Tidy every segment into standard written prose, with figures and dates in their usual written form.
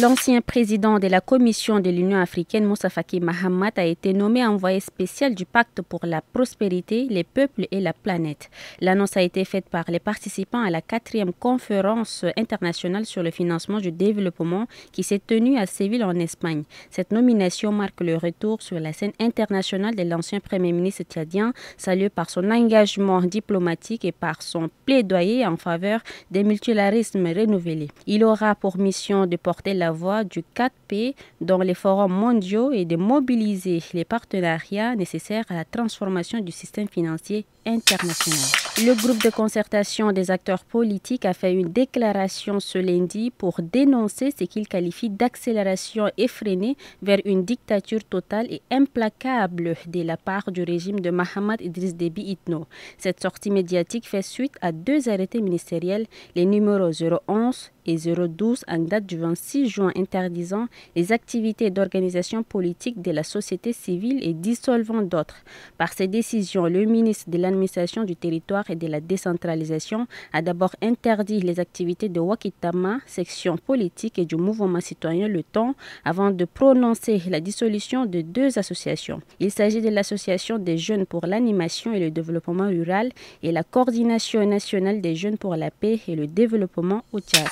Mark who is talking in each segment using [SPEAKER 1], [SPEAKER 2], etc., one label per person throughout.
[SPEAKER 1] L'ancien président de la Commission de l'Union africaine, Moussa Faki Mahamat, a été nommé envoyé spécial du Pacte pour la prospérité, les peuples et la planète. L'annonce a été faite par les participants à la 4e conférence internationale sur le financement du développement qui s'est tenue à Séville en Espagne. Cette nomination marque le retour sur la scène internationale de l'ancien Premier ministre tchadien, salué par son engagement diplomatique et par son plaidoyer en faveur des multilarismes renouvelés. Il aura pour mission de porter la voix du 4P dans les forums mondiaux et de mobiliser les partenariats nécessaires à la transformation du système financier international. Le groupe de concertation des acteurs politiques a fait une déclaration ce lundi pour dénoncer ce qu'il qualifie d'accélération effrénée vers une dictature totale et implacable de la part du régime de Mahamat Idriss Déby Itno. Cette sortie médiatique fait suite à 2 arrêtés ministériels, les numéros 011 et 012 en date du 26 juin interdisant les activités d'organisation politique de la société civile et dissolvant d'autres. Par ces décisions, le ministre de l'administration du territoire et de la décentralisation a d'abord interdit les activités de Wakitama, section politique et du mouvement citoyen Le Temps, avant de prononcer la dissolution de 2 associations. Il s'agit de l'Association des jeunes pour l'animation et le développement rural et la Coordination nationale des jeunes pour la paix et le développement au Tchad.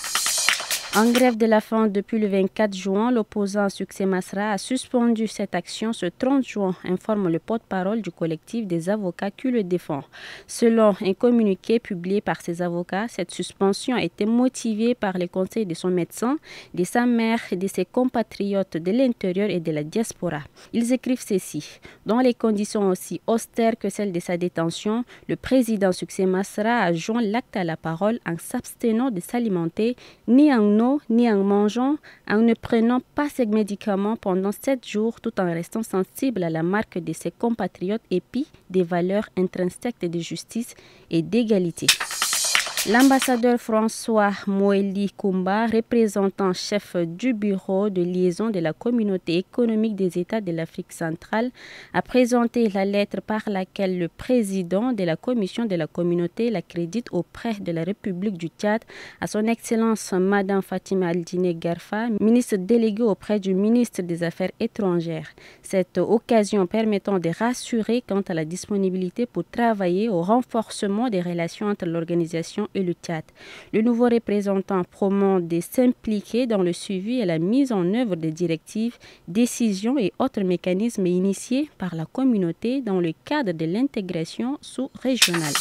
[SPEAKER 1] En grève de la faim depuis le 24 juin, l'opposant Succès Masra a suspendu cette action ce 30 juin, informe le porte-parole du collectif des avocats qui le défend. Selon un communiqué publié par ses avocats, cette suspension a été motivée par les conseils de son médecin, de sa mère et de ses compatriotes de l'intérieur et de la diaspora. Ils écrivent ceci. Dans les conditions aussi austères que celles de sa détention, le président Succès Masra a joint l'acte à la parole en s'abstenant de s'alimenter ni en ni en mangeant, en ne prenant pas ces médicaments pendant 7 jours tout en restant sensible à la marque de ses compatriotes et puis des valeurs intrinsèques de justice et d'égalité. L'ambassadeur François Moeli Koumba, représentant chef du bureau de liaison de la communauté économique des États de l'Afrique centrale, a présenté la lettre par laquelle le président de la commission de la communauté l'accrédite auprès de la République du Tchad à son Excellence Madame Fatima Aldine Garfa, ministre déléguée auprès du ministre des Affaires étrangères. Cette occasion permettant de rassurer quant à la disponibilité pour travailler au renforcement des relations entre l'organisation et le Tchad. Le nouveau représentant promet de s'impliquer dans le suivi et la mise en œuvre des directives, décisions et autres mécanismes initiés par la communauté dans le cadre de l'intégration sous-régionale.